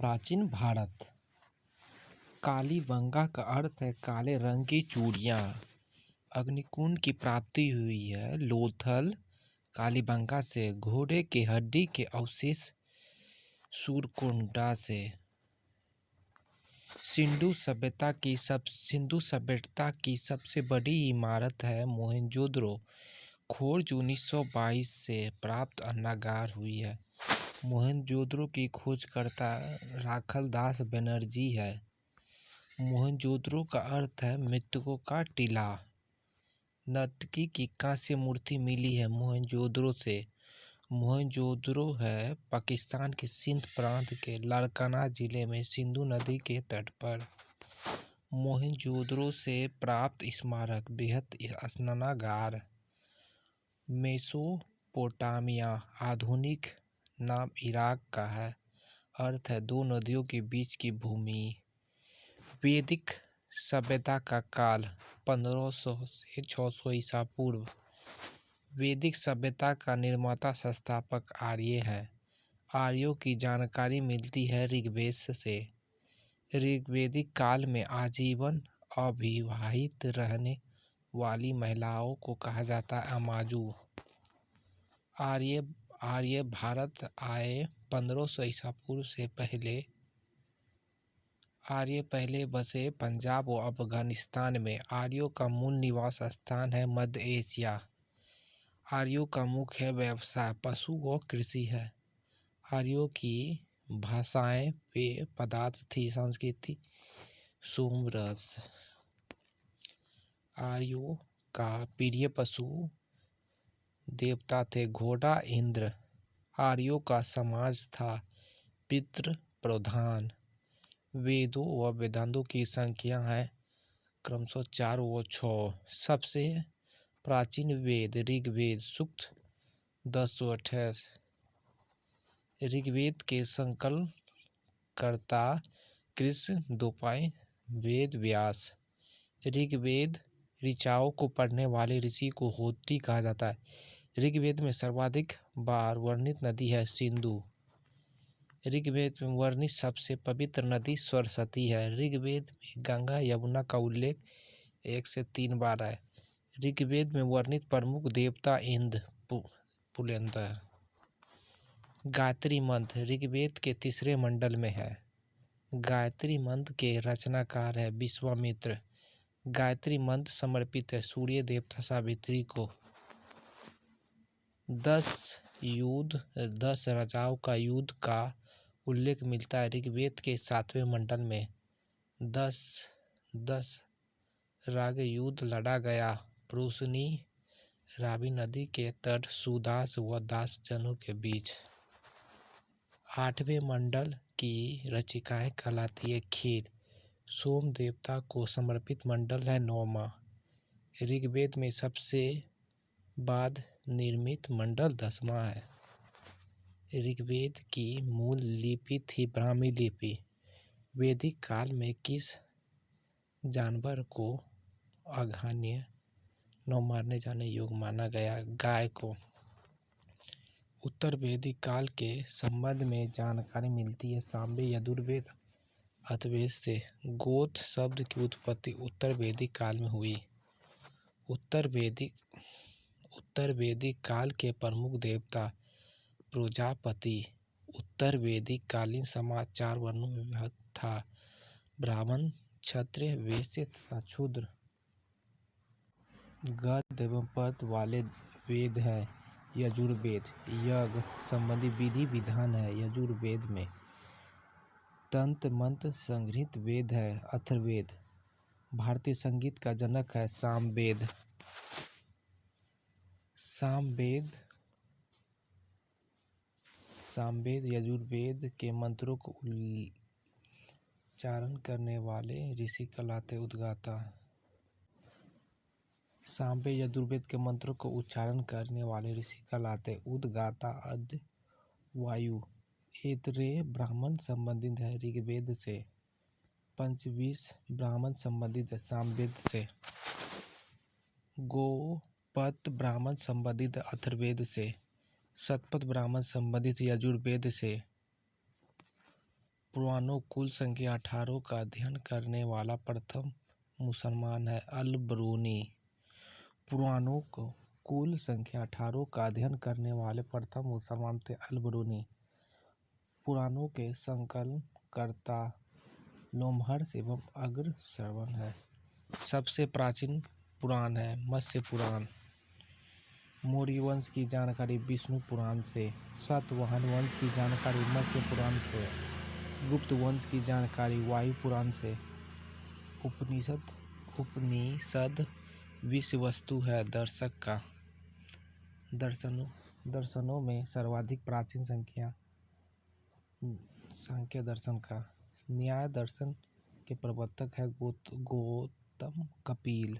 प्राचीन भारत। कालीबंगा का अर्थ है काले रंग की चूड़ियाँ। अग्निकुंड की प्राप्ति हुई है लोथल कालीबंगा से। घोड़े के हड्डी के अवशेष सूरकुंडा से। सिंधु सभ्यता की सबसे बड़ी इमारत है मोहनजोदड़ो। खोज 1922 से प्राप्त अन्नागार हुई है। मोहनजोदड़ो की खोजकर्ता राखल दास बनर्जी है। मोहनजोदड़ो का अर्थ है मृतकों का टीला। नर्तकी की कांस्य मूर्ति मिली है मोहनजोदड़ो से। मोहनजोदड़ो है पाकिस्तान के सिंध प्रांत के लाड़काना जिले में सिंधु नदी के तट पर। मोहनजोदड़ो से प्राप्त स्मारक बृहत स्नानागार। मेसोपोटामिया आधुनिक नाम इराक का है। अर्थ है दो नदियों के बीच की भूमि। वैदिक सभ्यता का काल 1500 से 600 ईसा पूर्व। वैदिक सभ्यता का निर्माता संस्थापक आर्य हैं। आर्यों की जानकारी मिलती है ऋग्वेद से। ऋग्वैदिक काल में आजीवन अविवाहित रहने वाली महिलाओं को कहा जाता है अमाजू। आर्य भारत आए 1500 ईसा पूर्व से पहले। आर्य पहले बसे पंजाब व अफगानिस्तान में। आर्यों का मूल निवास स्थान है मध्य एशिया। आर्यों का मुख्य व्यवसाय पशु व कृषि है। आर्यों की भाषाएं पेय पदार्थ थी। संस्कृति सोमरस। आर्यों का प्रिय पशु देवता थे घोड़ा इंद्र। आर्यों का समाज था पितृ प्रधान। वेदों व वेदांतों की संख्या है क्रमशः 4 व 6। सबसे प्राचीन वेद ऋग्वेद सूक्त 10 व 28। ऋग्वेद के संकलनकर्ता कृष्ण द्वैपायन वेद व्यास। ऋग्वेद ऋचाओं को पढ़ने वाले ऋषि को होत्री कहा जाता है। ऋग्वेद में सर्वाधिक बार वर्णित नदी है सिंधु। ऋग्वेद में वर्णित सबसे पवित्र नदी सरस्वती है। ऋग्वेद में गंगा यमुना का उल्लेख 1 से 3 बार है। ऋग्वेद में वर्णित प्रमुख देवता इंद्र पुलंद। गायत्री मंत्र ऋग्वेद के तीसरे मंडल में है। गायत्री मंत्र के रचनाकार है विश्वामित्र। गायत्री मंत्र समर्पित है सूर्य देवता सावित्री को। 10 राजाओं का युद्ध का उल्लेख मिलता है ऋग्वेद के 7वें मंडल में। 10 राग युद्ध लड़ा गया पुरुषनी रावी नदी के तट सुदास व दास जनों के बीच। 8वें मंडल की रचिकाएं कहलाती है खीर। सोम देवता को समर्पित मंडल है 9वां। ऋग्वेद में सबसे बाद निर्मित मंडल 10वां है। ऋग्वेद की मूल लिपि थी ब्राह्मी लिपि। वैदिक काल में किस जानवर को अघान्य न मारने जाने योग्य माना गया? गाय को। उत्तर वैदिक काल के संबंध में जानकारी मिलती है साम्य यजुर्वेद अथर्ववेद से। गोत्र शब्द की उत्पत्ति उत्तर वैदिक काल में हुई। उत्तर वैदिक काल के प्रमुख देवता प्रजापति। उत्तर वैदिक कालीन समाज 4 वर्णों में विभक्त था ब्राह्मण क्षत्रिय वैश्य तथा शूद्र। गद्य एवं पद वाले वेद है यजुर्वेद। यज्ञ संबंधी विधि विधान है यजुर्वेद में। तंत्र मंत्र संग्रहित वेद है अथर्ववेद। भारतीय संगीत का जनक है सामवेद। सामवेद यजुर्वेद के मंत्रों को उच्चारण करने वाले ऋषि कहलाते उद्गाता। सामवेद यजुर्वेद के मंत्रों को उच्चारण करने वाले ऋषि कहलाते उद्गाता अद्य वायु। ऐतरेय ब्राह्मण संबंधित है ऋग्वेद से। पंचविंश ब्राह्मण संबंधित है सामवेद से। गोपत ब्राह्मण संबंधित है अथर्ववेद से। शतपथ ब्राह्मण संबंधित यजुर्वेद से। पुराणों कुल संख्या 18 का अध्ययन करने वाला प्रथम मुसलमान है अल-बरूनी। पुराणों को कुल संख्या 18 का अध्ययन करने वाले प्रथम मुसलमान थे अल-बरूनी। पुराणों के संकलनकर्ता लोमहर्ष एवं अग्रश्रवण है। सबसे प्राचीन पुराण है मत्स्य पुराण। मौर्य वंश की जानकारी विष्णु पुराण से, सातवाहन वंश की जानकारी मत्स्य पुराण से, गुप्त वंश की जानकारी वायु पुराण से। उपनिषद विषय वस्तु है दर्शक का। दर्शनों में सर्वाधिक प्राचीन संख्या दर्शन का। न्याय दर्शन के प्रवर्तक है गौतम कपिल।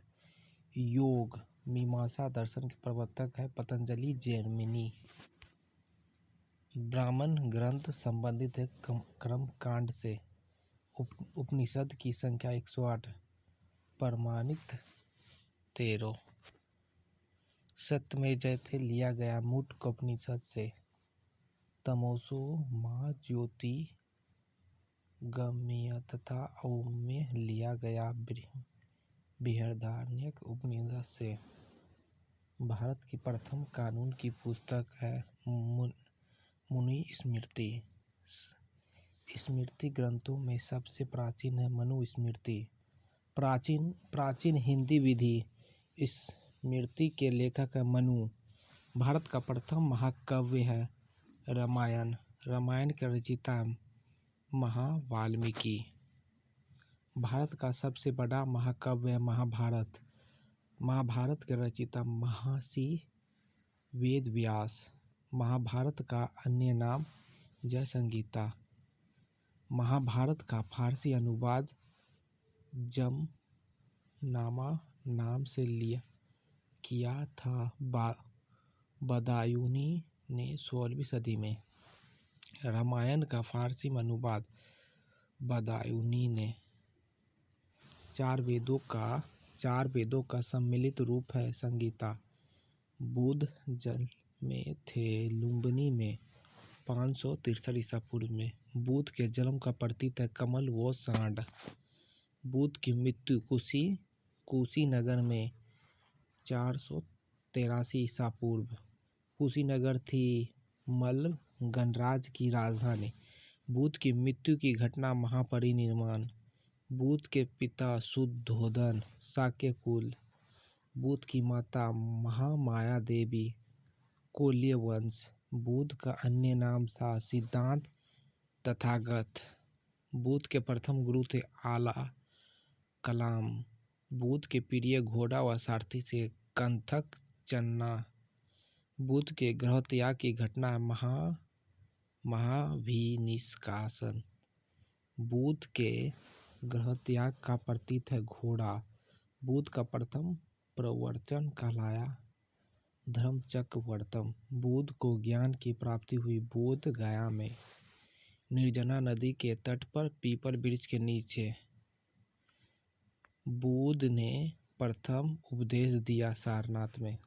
योग मीमांसा दर्शन के प्रवर्तक है पतंजलि जैमिनी। ब्राह्मण ग्रंथ संबंधित है कर्म कांड से। उपनिषद की संख्या 108, प्रमाणित 13। सत्यमेव जयते लिया गया मुंडकोपनिषद से। तमसो मा ज्योतिर्गमय तथा औम्य लिया गया बृहदारण्यक उपनिषद से। भारत की प्रथम कानून की पुस्तक है मनुस्मृति। स्मृति ग्रंथों में सबसे प्राचीन है मनुस्मृति। प्राचीन हिंदी विधि स्मृति के लेखक है मनु। भारत का प्रथम महाकाव्य है रामायण। रामायण के रचयिता वाल्मीकि। भारत का सबसे बड़ा महाकाव्य है महाभारत। महाभारत के रचयिता महर्षि वेद व्यास। महाभारत का अन्य नाम जय संहिता। महाभारत का फारसी अनुवाद जमनामा नाम से किया था बदायूनी ने 16वीं सदी में। रामायण का फारसी अनुवाद बदायूनी ने। चार वेदों का सम्मिलित रूप है संहिता। बुद्ध जन्मे थे लुम्बिनी में 563 ईसा पूर्व में। बुद्ध के जन्म का प्रतीक है कमल व सांड। बुद्ध की मृत्यु कुशीनगर में 483 ईसा पूर्व। कुशीनगर थी मल्ल गणराज्य की राजधानी। बुद्ध की मृत्यु की घटना महापरिनिर्वाण। बुद्ध के पिता शुद्धोधन शाक्य कुल। बुद्ध की माता महामाया देवी कोल्य वंश। बुद्ध का अन्य नाम था सिद्धांत तथागत। बुद्ध के प्रथम गुरु थे आला कलाम। बुद्ध के प्रिय घोड़ा व सारथी से कंथक चन्ना। बुद्ध के गृह त्याग की घटना है महाभिनिष्कासन। बुद्ध के गृह त्याग का प्रतीक है घोड़ा। बुद्ध का प्रथम प्रवचन कहलाया धर्मचक्रवर्तम। बुद्ध को ज्ञान की प्राप्ति हुई बोध गया में। निर्जना नदी के तट पर पीपल वृक्ष के नीचे बुद्ध ने प्रथम उपदेश दिया सारनाथ में।